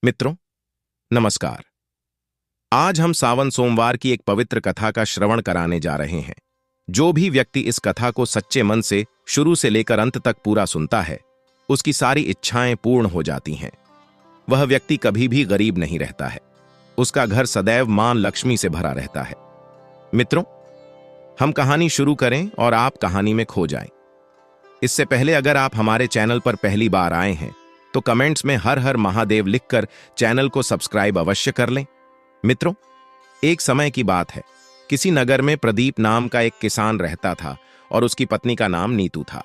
मित्रों, नमस्कार। आज हम सावन सोमवार की एक पवित्र कथा का श्रवण कराने जा रहे हैं। जो भी व्यक्ति इस कथा को सच्चे मन से शुरू से लेकर अंत तक पूरा सुनता है, उसकी सारी इच्छाएं पूर्ण हो जाती हैं। वह व्यक्ति कभी भी गरीब नहीं रहता है। उसका घर सदैव मां लक्ष्मी से भरा रहता है। मित्रों, हम कहानी शुरू करें और आप कहानी में खो जाएं। इससे पहले अगर आप हमारे चैनल पर पहली बार आए हैं तो कमेंट्स में हर हर महादेव लिखकर चैनल को सब्सक्राइब अवश्य कर लें। मित्रों, एक समय की बात है। किसी नगर में प्रदीप नाम का एक किसान रहता था और उसकी पत्नी का नाम नीतू था।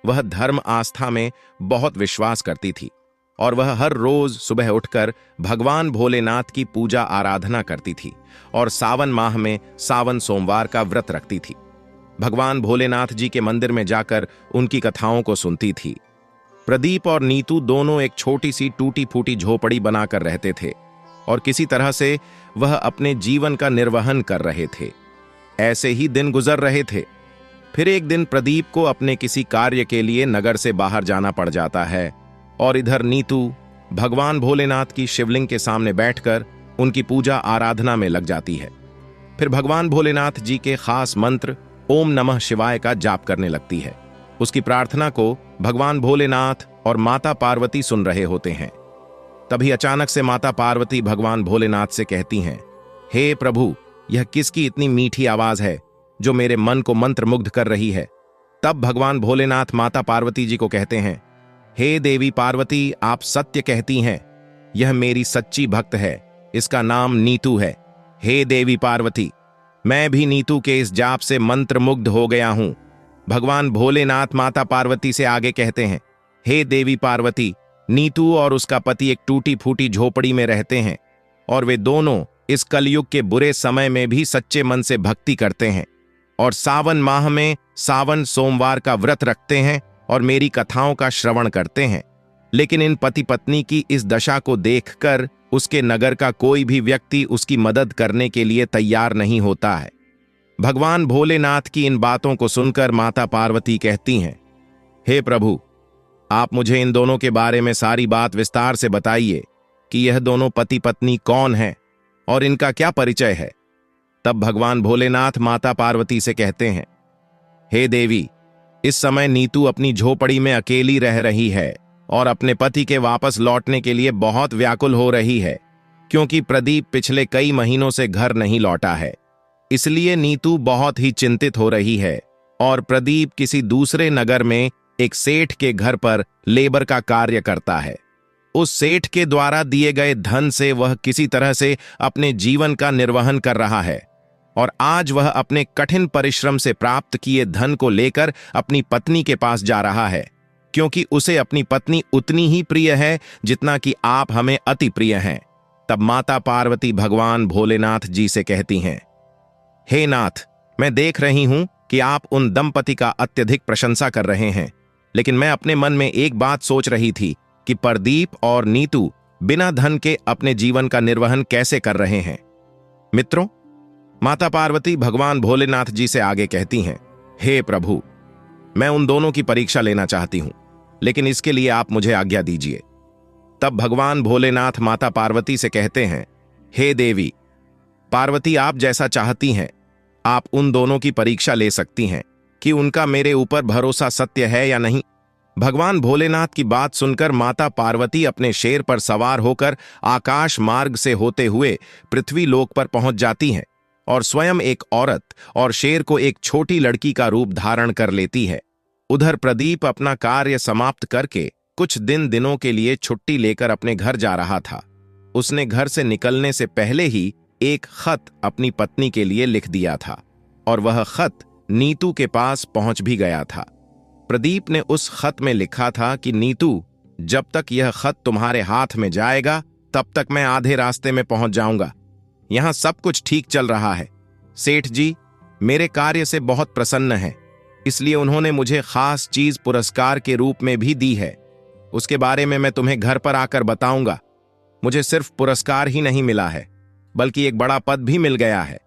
वह धर्म आस्था में बहुत विश्वास करती थी और वह हर रोज सुबह उठकर भगवान भोलेनाथ की पूजा आराधना करती थी और सावन माह में सावन सोमवार का व्रत रखती थी। भगवान भोलेनाथ जी के मंदिर में जाकर उनकी कथाओं को सुनती थी। प्रदीप और नीतू दोनों एक छोटी सी टूटी फूटी झोपड़ी बनाकर रहते थे और किसी तरह से वह अपने जीवन का निर्वहन कर रहे थे। ऐसे ही दिन गुजर रहे थे। फिर एक दिन प्रदीप को अपने किसी कार्य के लिए नगर से बाहर जाना पड़ जाता है और इधर नीतू भगवान भोलेनाथ की शिवलिंग के सामने बैठकर उनकी पूजा आराधना में लग जाती है। फिर भगवान भोलेनाथ जी के खास मंत्र ओम नमः शिवाय का जाप करने लगती है। उसकी प्रार्थना को भगवान भोलेनाथ और माता पार्वती सुन रहे होते हैं। तभी अचानक से माता पार्वती भगवान भोलेनाथ से कहती हैं, हे प्रभु, यह किसकी इतनी मीठी आवाज है जो मेरे मन को मंत्रमुग्ध कर रही है। तब भगवान भोलेनाथ माता पार्वती जी को कहते हैं, हे देवी पार्वती, आप सत्य कहती हैं। यह मेरी सच्ची भक्त है। इसका नाम नीतू है। हे देवी पार्वती, मैं भी नीतू के इस जाप से मंत्रमुग्ध हो गया हूं। भगवान भोलेनाथ माता पार्वती से आगे कहते हैं, हे देवी पार्वती, नीतू और उसका पति एक टूटी फूटी झोपड़ी में रहते हैं और वे दोनों इस कलयुग के बुरे समय में भी सच्चे मन से भक्ति करते हैं और सावन माह में सावन सोमवार का व्रत रखते हैं और मेरी कथाओं का श्रवण करते हैं। लेकिन इन पति पत्नी की इस दशा को देखकर उसके नगर का कोई भी व्यक्ति उसकी मदद करने के लिए तैयार नहीं होता है। भगवान भोलेनाथ की इन बातों को सुनकर माता पार्वती कहती हैं, हे प्रभु, आप मुझे इन दोनों के बारे में सारी बात विस्तार से बताइए कि यह दोनों पति पत्नी कौन हैं और इनका क्या परिचय है। तब भगवान भोलेनाथ माता पार्वती से कहते हैं, हे देवी, इस समय नीतू अपनी झोपड़ी में अकेली रह रही है और अपने पति के वापस लौटने के लिए बहुत व्याकुल हो रही है, क्योंकि प्रदीप पिछले कई महीनों से घर नहीं लौटा है। इसलिए नीतू बहुत ही चिंतित हो रही है और प्रदीप किसी दूसरे नगर में एक सेठ के घर पर लेबर का कार्य करता है। उस सेठ के द्वारा दिए गए धन से वह किसी तरह से अपने जीवन का निर्वहन कर रहा है और आज वह अपने कठिन परिश्रम से प्राप्त किए धन को लेकर अपनी पत्नी के पास जा रहा है, क्योंकि उसे अपनी पत्नी उतनी ही प्रिय है जितना कि आप हमें अति प्रिय हैं। तब माता पार्वती भगवान भोलेनाथ जी से कहती हैं, हे नाथ, मैं देख रही हूं कि आप उन दंपति का अत्यधिक प्रशंसा कर रहे हैं, लेकिन मैं अपने मन में एक बात सोच रही थी कि प्रदीप और नीतू बिना धन के अपने जीवन का निर्वहन कैसे कर रहे हैं। मित्रों, माता पार्वती भगवान भोलेनाथ जी से आगे कहती हैं, हे प्रभु, मैं उन दोनों की परीक्षा लेना चाहती हूं, लेकिन इसके लिए आप मुझे आज्ञा दीजिए। तब भगवान भोलेनाथ माता पार्वती से कहते हैं, हे देवी पार्वती, आप जैसा चाहती हैं आप उन दोनों की परीक्षा ले सकती हैं कि उनका मेरे ऊपर भरोसा सत्य है या नहीं। भगवान भोलेनाथ की बात सुनकर माता पार्वती अपने शेर पर सवार होकर आकाश मार्ग से होते हुए पृथ्वी लोक पर पहुंच जाती हैं और स्वयं एक औरत और शेर को एक छोटी लड़की का रूप धारण कर लेती है। उधर प्रदीप अपना कार्य समाप्त करके कुछ दिनों के लिए छुट्टी लेकर अपने घर जा रहा था। उसने घर से निकलने से पहले ही एक खत अपनी पत्नी के लिए लिख दिया था और वह खत नीतू के पास पहुंच भी गया था। प्रदीप ने उस खत में लिखा था कि नीतू, जब तक यह खत तुम्हारे हाथ में जाएगा तब तक मैं आधे रास्ते में पहुंच जाऊंगा। यहां सब कुछ ठीक चल रहा है। सेठ जी मेरे कार्य से बहुत प्रसन्न हैं, इसलिए उन्होंने मुझे खास चीज पुरस्कार के रूप में भी दी है। उसके बारे में मैं तुम्हें घर पर आकर बताऊंगा। मुझे सिर्फ पुरस्कार ही नहीं मिला है, बल्कि एक बड़ा पद भी मिल गया है।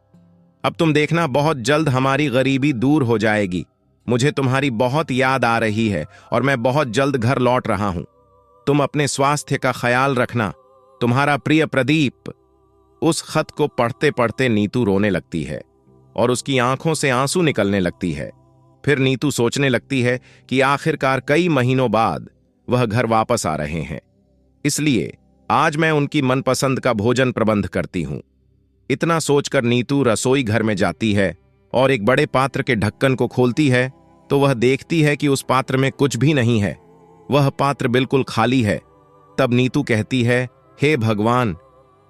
अब तुम देखना, बहुत जल्द हमारी गरीबी दूर हो जाएगी। मुझे तुम्हारी बहुत याद आ रही है और मैं बहुत जल्द घर लौट रहा हूं। तुम अपने स्वास्थ्य का ख्याल रखना। तुम्हारा प्रिय प्रदीप। उस खत को पढ़ते पढ़ते नीतू रोने लगती है और उसकी आंखों से आंसू निकलने लगती है। फिर नीतू सोचने लगती है कि आखिरकार कई महीनों बाद वह घर वापस आ रहे हैं, इसलिए आज मैं उनकी मनपसंद का भोजन प्रबंध करती हूं। इतना सोचकर नीतू रसोई घर में जाती है और एक बड़े पात्र के ढक्कन को खोलती है तो वह देखती है कि उस पात्र में कुछ भी नहीं है। वह पात्र बिल्कुल खाली है। तब नीतू कहती है, हे भगवान,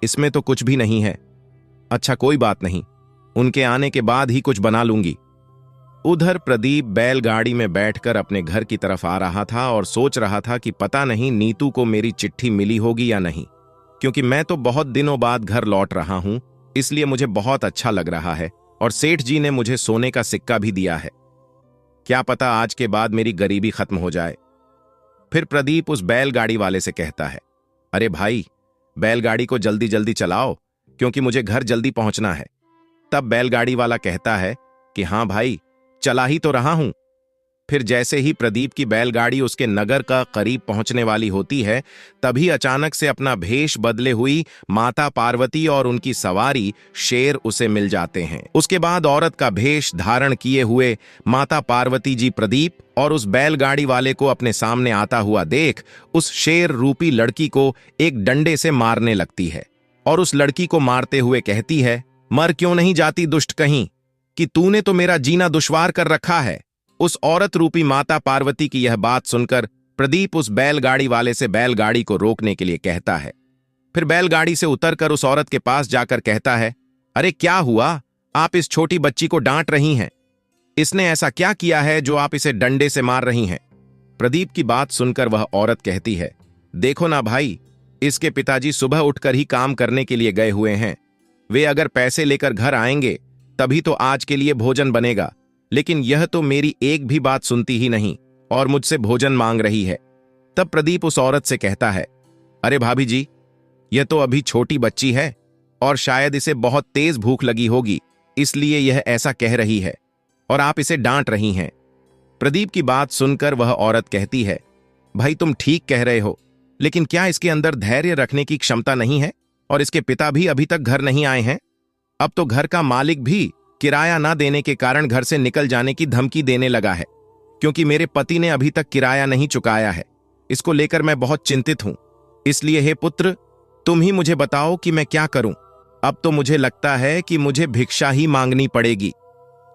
इसमें तो कुछ भी नहीं है। अच्छा, कोई बात नहीं, उनके आने के बाद ही कुछ बना लूंगी। उधर प्रदीप बैलगाड़ी में बैठकर अपने घर की तरफ आ रहा था और सोच रहा था कि पता नहीं नीतू को मेरी चिट्ठी मिली होगी या नहीं, क्योंकि मैं तो बहुत दिनों बाद घर लौट रहा हूं, इसलिए मुझे बहुत अच्छा लग रहा है और सेठ जी ने मुझे सोने का सिक्का भी दिया है। क्या पता आज के बाद मेरी गरीबी खत्म हो जाए। फिर प्रदीप उस बैलगाड़ी वाले से कहता है, अरे भाई, बैलगाड़ी को जल्दी जल्दी चलाओ, क्योंकि मुझे घर जल्दी पहुंचना है। तब बैलगाड़ी वाला कहता है कि हाँ भाई, चला ही तो रहा हूं। फिर जैसे ही प्रदीप की बैलगाड़ी उसके नगर का करीब पहुंचने वाली होती है, तभी अचानक से अपना भेष बदले हुई माता पार्वती और उनकी सवारी शेर उसे मिल जाते हैं। उसके बाद औरत का भेष धारण किए हुए माता पार्वती जी प्रदीप और उस बैलगाड़ी वाले को अपने सामने आता हुआ देख उस शेर रूपी लड़की को एक डंडे से मारने लगती है और उस लड़की को मारते हुए कहती है, मर क्यों नहीं जाती दुष्ट कहीं, कि तूने तो मेरा जीना दुश्वार कर रखा है। उस औरत रूपी माता पार्वती की यह बात सुनकर प्रदीप उस बैलगाड़ी वाले से बैलगाड़ी को रोकने के लिए कहता है। फिर बैलगाड़ी से उतरकर उस औरत के पास जाकर कहता है, अरे क्या हुआ, आप इस छोटी बच्ची को डांट रही हैं? इसने ऐसा क्या किया है जो आप इसे डंडे से मार रही हैं? प्रदीप की बात सुनकर वह औरत कहती है, देखो ना भाई, इसके पिताजी सुबह उठकर ही काम करने के लिए गए हुए हैं। वे अगर पैसे लेकर घर आएंगे तभी तो आज के लिए भोजन बनेगा, लेकिन यह तो मेरी एक भी बात सुनती ही नहीं और मुझसे भोजन मांग रही है। तब प्रदीप उस औरत से कहता है, अरे भाभी जी, यह तो अभी छोटी बच्ची है और शायद इसे बहुत तेज भूख लगी होगी, इसलिए यह ऐसा कह रही है और आप इसे डांट रही हैं। प्रदीप की बात सुनकर वह औरत कहती है, भाई तुम ठीक कह रहे हो, लेकिन क्या इसके अंदर धैर्य रखने की क्षमता नहीं है? और इसके पिता भी अभी तक घर नहीं आए हैं। अब तो घर का मालिक भी किराया ना देने के कारण घर से निकल जाने की धमकी देने लगा है, क्योंकि मेरे पति ने अभी तक किराया नहीं चुकाया है। इसको लेकर मैं बहुत चिंतित हूं, इसलिए हे पुत्र, तुम ही मुझे बताओ कि मैं क्या करूं। अब तो मुझे लगता है कि मुझे भिक्षा ही मांगनी पड़ेगी।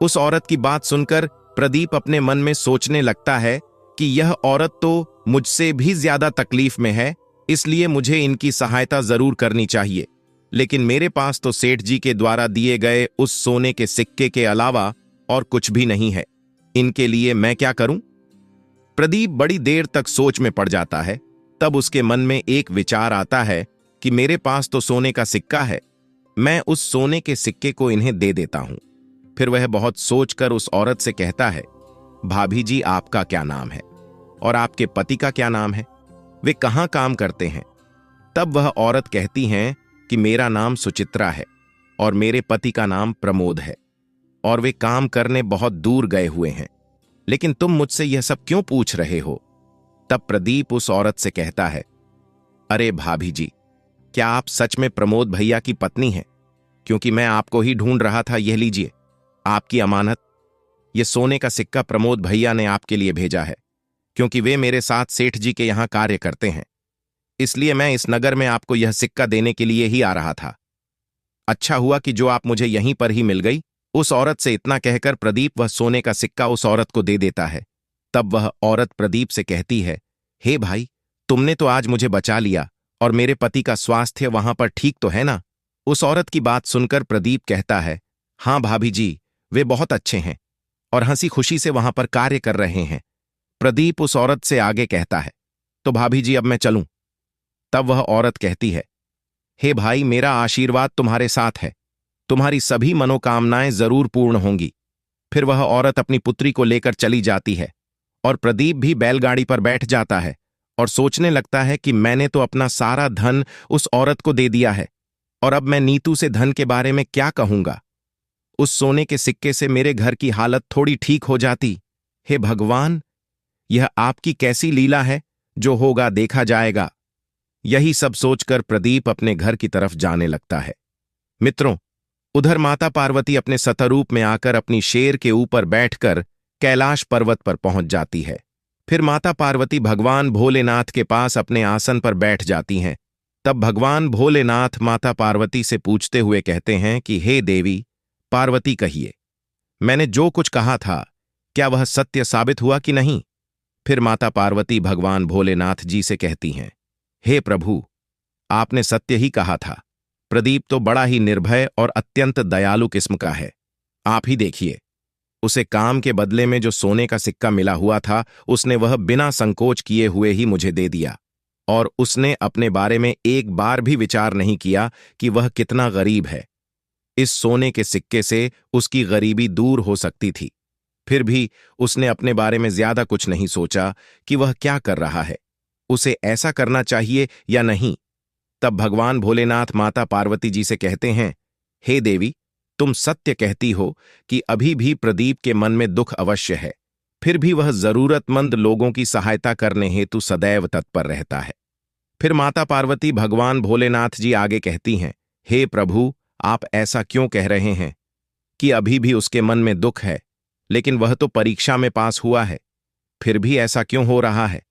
उस औरत की बात सुनकर प्रदीप अपने मन में सोचने लगता है कि यह औरत तो मुझसे भी ज्यादा तकलीफ में है, इसलिए मुझे इनकी सहायता जरूर करनी चाहिए। लेकिन मेरे पास तो सेठ जी के द्वारा दिए गए उस सोने के सिक्के के अलावा और कुछ भी नहीं है। इनके लिए मैं क्या करूं? प्रदीप बड़ी देर तक सोच में पड़ जाता है। तब उसके मन में एक विचार आता है कि मेरे पास तो सोने का सिक्का है, मैं उस सोने के सिक्के को इन्हें दे देता हूं। फिर वह बहुत सोचकर उस औरत से कहता है, भाभी जी, आपका क्या नाम है और आपके पति का क्या नाम है? वे कहां काम करते हैं? तब वह औरत कहती हैं कि मेरा नाम सुचित्रा है और मेरे पति का नाम प्रमोद है और वे काम करने बहुत दूर गए हुए हैं। लेकिन तुम मुझसे यह सब क्यों पूछ रहे हो? तब प्रदीप उस औरत से कहता है, अरे भाभी जी, क्या आप सच में प्रमोद भैया की पत्नी हैं? क्योंकि मैं आपको ही ढूंढ रहा था। यह लीजिए आपकी अमानत। यह सोने का सिक्का प्रमोद भैया ने आपके लिए भेजा है, क्योंकि वे मेरे साथ सेठ जी के यहां कार्य करते हैं, इसलिए मैं इस नगर में आपको यह सिक्का देने के लिए ही आ रहा था। अच्छा हुआ कि जो आप मुझे यहीं पर ही मिल गई। उस औरत से इतना कहकर प्रदीप वह सोने का सिक्का उस औरत को दे देता है। तब वह औरत प्रदीप से कहती है, हे भाई, तुमने तो आज मुझे बचा लिया और मेरे पति का स्वास्थ्य वहां पर ठीक तो है ना? उस औरत की बात सुनकर प्रदीप कहता है, हाँ भाभी जी, वे बहुत अच्छे हैं और हंसी खुशी से वहां पर कार्य कर रहे हैं। प्रदीप उस औरत से आगे कहता है, तो भाभी जी, अब मैं चलूं? तब वह औरत कहती है, हे भाई, मेरा आशीर्वाद तुम्हारे साथ है, तुम्हारी सभी मनोकामनाएं जरूर पूर्ण होंगी। फिर वह औरत अपनी पुत्री को लेकर चली जाती है और प्रदीप भी बैलगाड़ी पर बैठ जाता है और सोचने लगता है कि मैंने तो अपना सारा धन उस औरत को दे दिया है और अब मैं नीतू से धन के बारे में क्या कहूंगा? उस सोने के सिक्के से मेरे घर की हालत थोड़ी ठीक हो जाती। हे भगवान, यह आपकी कैसी लीला है, जो होगा देखा जाएगा। यही सब सोचकर प्रदीप अपने घर की तरफ जाने लगता है। मित्रों, उधर माता पार्वती अपने सतरूप में आकर अपनी शेर के ऊपर बैठकर कैलाश पर्वत पर पहुंच जाती है। फिर माता पार्वती भगवान भोलेनाथ के पास अपने आसन पर बैठ जाती हैं। तब भगवान भोलेनाथ माता पार्वती से पूछते हुए कहते हैं कि हे देवी पार्वती, कहिए, मैंने जो कुछ कहा था क्या वह सत्य साबित हुआ कि नहीं? फिर माता पार्वती भगवान भोलेनाथ जी से कहती हैं, हे प्रभु, आपने सत्य ही कहा था। प्रदीप तो बड़ा ही निर्भय और अत्यंत दयालु किस्म का है। आप ही देखिए, उसे काम के बदले में जो सोने का सिक्का मिला हुआ था उसने वह बिना संकोच किए हुए ही मुझे दे दिया, और उसने अपने बारे में एक बार भी विचार नहीं किया कि वह कितना गरीब है। इस सोने के सिक्के से उसकी गरीबी दूर हो सकती थी, फिर भी उसने अपने बारे में ज्यादा कुछ नहीं सोचा कि वह क्या कर रहा है, उसे ऐसा करना चाहिए या नहीं। तब भगवान भोलेनाथ माता पार्वती जी से कहते हैं, हे देवी, तुम सत्य कहती हो कि अभी भी प्रदीप के मन में दुख अवश्य है, फिर भी वह जरूरतमंद लोगों की सहायता करने हेतु सदैव तत्पर रहता है। फिर माता पार्वती भगवान भोलेनाथ जी आगे कहती हैं, हे प्रभु, आप ऐसा क्यों कह रहे हैं कि अभी भी उसके मन में दुख है, लेकिन वह तो परीक्षा में पास हुआ है, फिर भी ऐसा क्यों हो रहा है?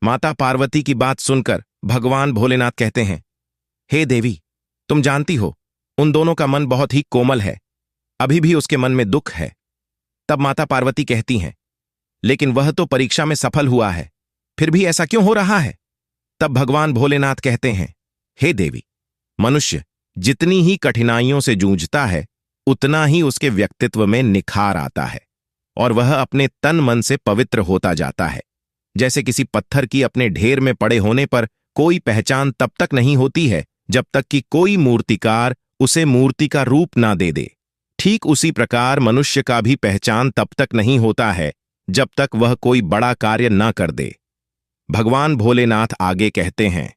माता पार्वती की बात सुनकर भगवान भोलेनाथ कहते हैं, हे देवी, तुम जानती हो उन दोनों का मन बहुत ही कोमल है, अभी भी उसके मन में दुख है। तब माता पार्वती कहती हैं, लेकिन वह तो परीक्षा में सफल हुआ है, फिर भी ऐसा क्यों हो रहा है? तब भगवान भोलेनाथ कहते हैं, हे देवी, मनुष्य जितनी ही कठिनाइयों से जूझता है उतना ही उसके व्यक्तित्व में निखार आता है और वह अपने तन मन से पवित्र होता जाता है। जैसे किसी पत्थर की अपने ढेर में पड़े होने पर कोई पहचान तब तक नहीं होती है जब तक कि कोई मूर्तिकार उसे मूर्ति का रूप ना दे दे, ठीक उसी प्रकार मनुष्य का भी पहचान तब तक नहीं होता है जब तक वह कोई बड़ा कार्य न कर दे। भगवान भोलेनाथ आगे कहते हैं,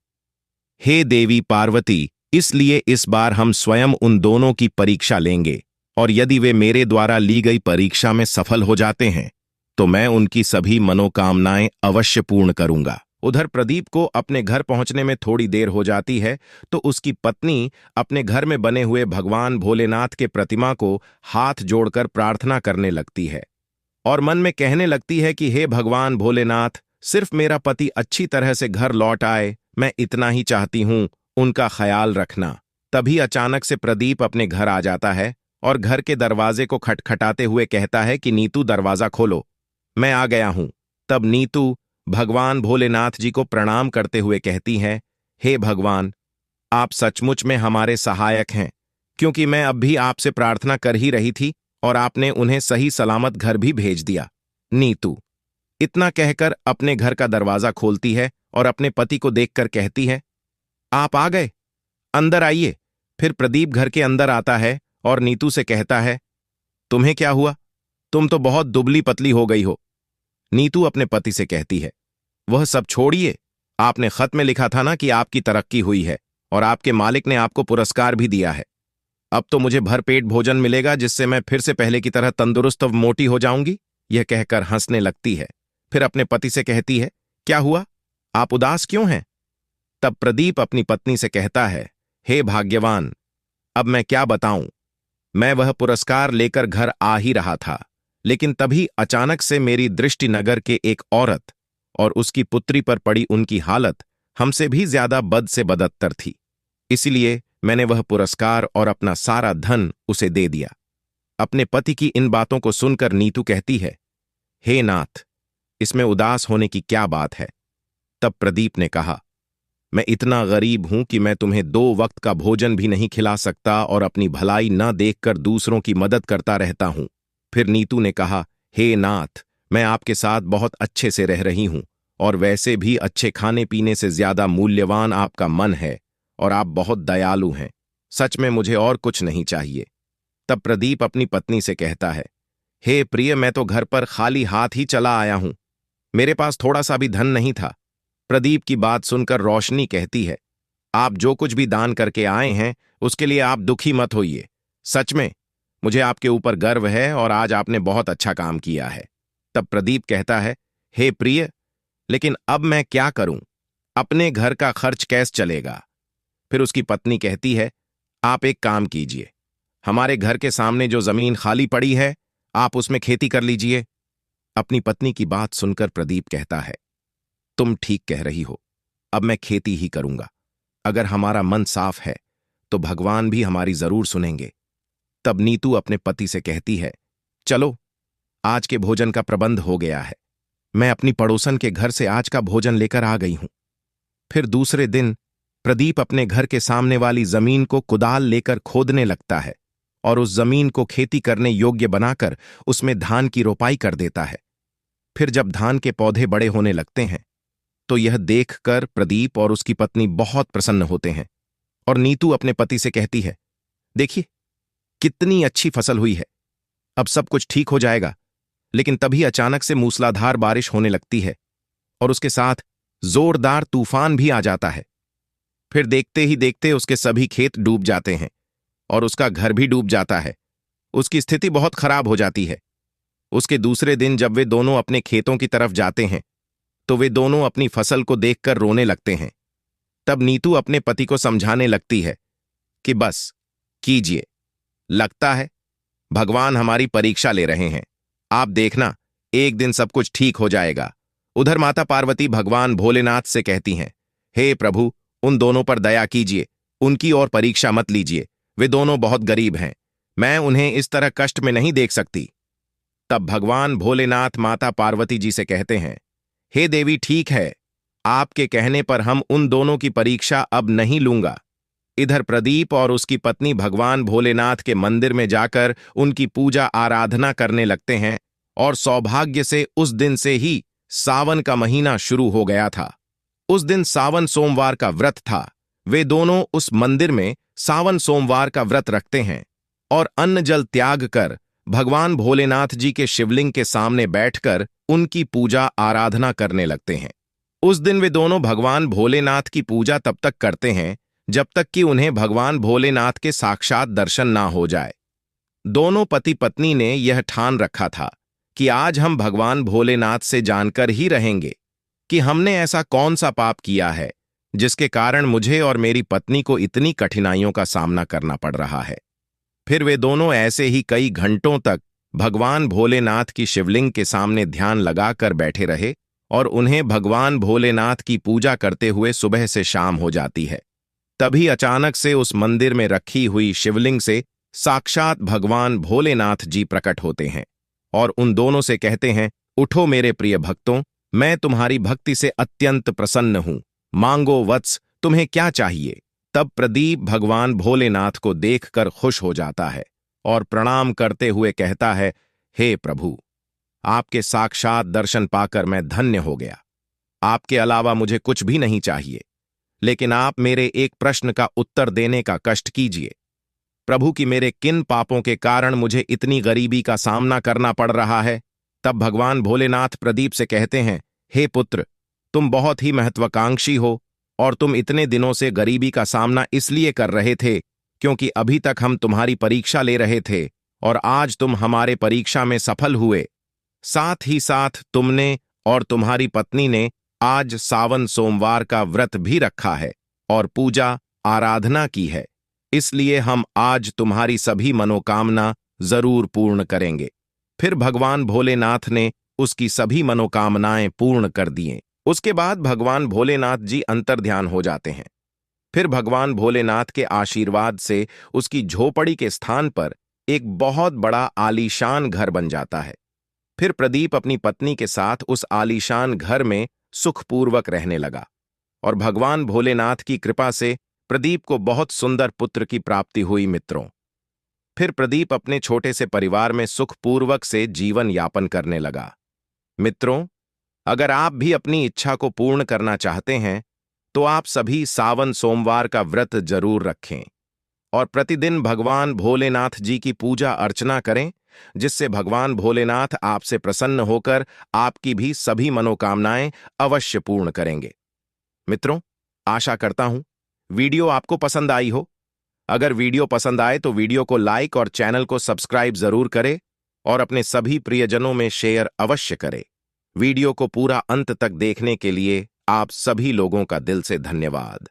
हे देवी पार्वती, इसलिए इस बार हम स्वयं उन दोनों की परीक्षा लेंगे, और यदि वे मेरे द्वारा ली गई परीक्षा में सफल हो जाते हैं तो मैं उनकी सभी मनोकामनाएं अवश्य पूर्ण करूंगा। उधर प्रदीप को अपने घर पहुंचने में थोड़ी देर हो जाती है तो उसकी पत्नी अपने घर में बने हुए भगवान भोलेनाथ के प्रतिमा को हाथ जोड़कर प्रार्थना करने लगती है और मन में कहने लगती है कि हे भगवान भोलेनाथ, सिर्फ मेरा पति अच्छी तरह से घर लौट आए, मैं इतना ही चाहती हूं, उनका ख्याल रखना। तभी अचानक से प्रदीप अपने घर आ जाता है और घर के दरवाजे को खटखटाते हुए कहता है कि नीतू, दरवाजा खोलो, मैं आ गया हूं। तब नीतू भगवान भोलेनाथ जी को प्रणाम करते हुए कहती हैं, हे भगवान, आप सचमुच में हमारे सहायक हैं, क्योंकि मैं अब भी आपसे प्रार्थना कर ही रही थी और आपने उन्हें सही सलामत घर भी भेज दिया। नीतू इतना कहकर अपने घर का दरवाजा खोलती है और अपने पति को देखकर कहती है, आप आ गए, अंदर आइए। फिर प्रदीप घर के अंदर आता है और नीतू से कहता है, तुम्हें क्या हुआ? तुम तो बहुत दुबली पतली हो गई हो। नीतू अपने पति से कहती है, वह सब छोड़िए, आपने खत में लिखा था ना कि आपकी तरक्की हुई है और आपके मालिक ने आपको पुरस्कार भी दिया है। अब तो मुझे भरपेट भोजन मिलेगा जिससे मैं फिर से पहले की तरह तंदुरुस्त और मोटी हो जाऊंगी। यह कहकर हंसने लगती है। फिर अपने पति से कहती है, क्या हुआ, आप उदास क्यों हैं? तब प्रदीप अपनी पत्नी से कहता है, हे भाग्यवान, अब मैं क्या बताऊं, मैं वह पुरस्कार लेकर घर आ ही रहा था, लेकिन तभी अचानक से मेरी दृष्टि नगर के एक औरत और उसकी पुत्री पर पड़ी। उनकी हालत हमसे भी ज्यादा बद से बदत्तर थी, इसलिए मैंने वह पुरस्कार और अपना सारा धन उसे दे दिया। अपने पति की इन बातों को सुनकर नीतू कहती है, हे नाथ, इसमें उदास होने की क्या बात है? तब प्रदीप ने कहा, मैं इतना गरीब हूं कि मैं तुम्हें 2 वक्त का भोजन भी नहीं खिला सकता और अपनी भलाई न देखकर दूसरों की मदद करता रहता हूं। फिर नीतू ने कहा, हे नाथ, मैं आपके साथ बहुत अच्छे से रह रही हूं और वैसे भी अच्छे खाने पीने से ज्यादा मूल्यवान आपका मन है और आप बहुत दयालु हैं। सच में मुझे और कुछ नहीं चाहिए। तब प्रदीप अपनी पत्नी से कहता है, हे प्रिय, मैं तो घर पर खाली हाथ ही चला आया हूं, मेरे पास थोड़ा सा भी धन नहीं था। प्रदीप की बात सुनकर रोशनी कहती है, आप जो कुछ भी दान करके आए हैं उसके लिए आप दुखी मत होइए। सच में मुझे आपके ऊपर गर्व है और आज आपने बहुत अच्छा काम किया है। तब प्रदीप कहता है, हे प्रिय, लेकिन अब मैं क्या करूं? अपने घर का खर्च कैसे चलेगा। फिर उसकी पत्नी कहती है, आप एक काम कीजिए, हमारे घर के सामने जो जमीन खाली पड़ी है आप उसमें खेती कर लीजिए। अपनी पत्नी की बात सुनकर प्रदीप कहता है, तुम ठीक कह रही हो, अब मैं खेती ही करूंगा। अगर हमारा मन साफ है तो भगवान भी हमारी जरूर सुनेंगे। तब नीतू अपने पति से कहती है, चलो आज के भोजन का प्रबंध हो गया है, मैं अपनी पड़ोसन के घर से आज का भोजन लेकर आ गई हूं। फिर दूसरे दिन प्रदीप अपने घर के सामने वाली जमीन को कुदाल लेकर खोदने लगता है और उस जमीन को खेती करने योग्य बनाकर उसमें धान की रोपाई कर देता है। फिर जब धान के पौधे बड़े होने लगते हैं तो यह देखकर प्रदीप और उसकी पत्नी बहुत प्रसन्न होते हैं और नीतू अपने पति से कहती है, देखिए कितनी अच्छी फसल हुई है, अब सब कुछ ठीक हो जाएगा। लेकिन तभी अचानक से मूसलाधार बारिश होने लगती है और उसके साथ जोरदार तूफान भी आ जाता है। फिर देखते ही देखते उसके सभी खेत डूब जाते हैं और उसका घर भी डूब जाता है। उसकी स्थिति बहुत खराब हो जाती है। उसके दूसरे दिन जब वे दोनों अपने खेतों की तरफ जाते हैं तो वे दोनों अपनी फसल को देखकर रोने लगते हैं। तब नीतू अपने पति को समझाने लगती है कि बस कीजिए, लगता है भगवान हमारी परीक्षा ले रहे हैं, आप देखना एक दिन सब कुछ ठीक हो जाएगा। उधर माता पार्वती भगवान भोलेनाथ से कहती हैं, हे प्रभु, उन दोनों पर दया कीजिए, उनकी और परीक्षा मत लीजिए, वे दोनों बहुत गरीब हैं, मैं उन्हें इस तरह कष्ट में नहीं देख सकती। तब भगवान भोलेनाथ माता पार्वती जी से कहते हैं, हे देवी, ठीक है, आपके कहने पर हम उन दोनों की परीक्षा अब नहीं लूंगा। इधर प्रदीप और उसकी पत्नी भगवान भोलेनाथ के मंदिर में जाकर उनकी पूजा आराधना करने लगते हैं और सौभाग्य से उस दिन से ही सावन का महीना शुरू हो गया था। उस दिन सावन सोमवार का व्रत था। वे दोनों उस मंदिर में सावन सोमवार का व्रत रखते हैं और अन्न जल त्याग कर भगवान भोलेनाथ जी के शिवलिंग के सामने बैठकर उनकी पूजा आराधना करने लगते हैं। उस दिन वे दोनों भगवान भोलेनाथ की पूजा तब तक करते हैं जब तक कि उन्हें भगवान भोलेनाथ के साक्षात दर्शन ना हो जाए। दोनों पति पत्नी ने यह ठान रखा था कि आज हम भगवान भोलेनाथ से जानकर ही रहेंगे कि हमने ऐसा कौन सा पाप किया है जिसके कारण मुझे और मेरी पत्नी को इतनी कठिनाइयों का सामना करना पड़ रहा है। फिर वे दोनों ऐसे ही कई घंटों तक भगवान भोलेनाथ की शिवलिंग के सामने ध्यान लगाकर बैठे रहे और उन्हें भगवान भोलेनाथ की पूजा करते हुए सुबह से शाम हो जाती है। तभी अचानक से उस मंदिर में रखी हुई शिवलिंग से साक्षात भगवान भोलेनाथ जी प्रकट होते हैं और उन दोनों से कहते हैं, उठो मेरे प्रिय भक्तों, मैं तुम्हारी भक्ति से अत्यंत प्रसन्न हूं, मांगो वत्स, तुम्हें क्या चाहिए। तब प्रदीप भगवान भोलेनाथ को देखकर खुश हो जाता है और प्रणाम करते हुए कहता है, हे प्रभु, आपके साक्षात दर्शन पाकर मैं धन्य हो गया। आपके अलावा मुझे कुछ भी नहीं चाहिए, लेकिन आप मेरे एक प्रश्न का उत्तर देने का कष्ट कीजिए। प्रभु, कि मेरे किन पापों के कारण मुझे इतनी गरीबी का सामना करना पड़ रहा है। तब भगवान भोलेनाथ प्रदीप से कहते हैं, हे पुत्र, तुम बहुत ही महत्वाकांक्षी हो और तुम इतने दिनों से गरीबी का सामना इसलिए कर रहे थे क्योंकि अभी तक हम तुम्हारी परीक्षा ले रहे थे और आज तुम हमारे परीक्षा में सफल हुए। साथ ही साथ तुमने और तुम्हारी पत्नी ने आज सावन सोमवार का व्रत भी रखा है और पूजा आराधना की है, इसलिए हम आज तुम्हारी सभी मनोकामना जरूर पूर्ण करेंगे। फिर भगवान भोलेनाथ ने उसकी सभी मनोकामनाएं पूर्ण कर दिए। उसके बाद भगवान भोलेनाथ जी अंतर्ध्यान हो जाते हैं। फिर भगवान भोलेनाथ के आशीर्वाद से उसकी झोपड़ी के स्थान पर एक बहुत बड़ा आलीशान घर बन जाता है। फिर प्रदीप अपनी पत्नी के साथ उस आलीशान घर में सुखपूर्वक रहने लगा और भगवान भोलेनाथ की कृपा से प्रदीप को बहुत सुंदर पुत्र की प्राप्ति हुई। मित्रों, फिर प्रदीप अपने छोटे से परिवार में सुखपूर्वक से जीवन यापन करने लगा। मित्रों, अगर आप भी अपनी इच्छा को पूर्ण करना चाहते हैं तो आप सभी सावन सोमवार का व्रत जरूर रखें और प्रतिदिन भगवान भोलेनाथ जी की पूजा अर्चना करें, जिससे भगवान भोलेनाथ आपसे प्रसन्न होकर आपकी भी सभी मनोकामनाएं अवश्य पूर्ण करेंगे। मित्रों, आशा करता हूं वीडियो आपको पसंद आई हो। अगर वीडियो पसंद आए तो वीडियो को लाइक और चैनल को सब्सक्राइब जरूर करें और अपने सभी प्रियजनों में शेयर अवश्य करें। वीडियो को पूरा अंत तक देखने के लिए आप सभी लोगों का दिल से धन्यवाद।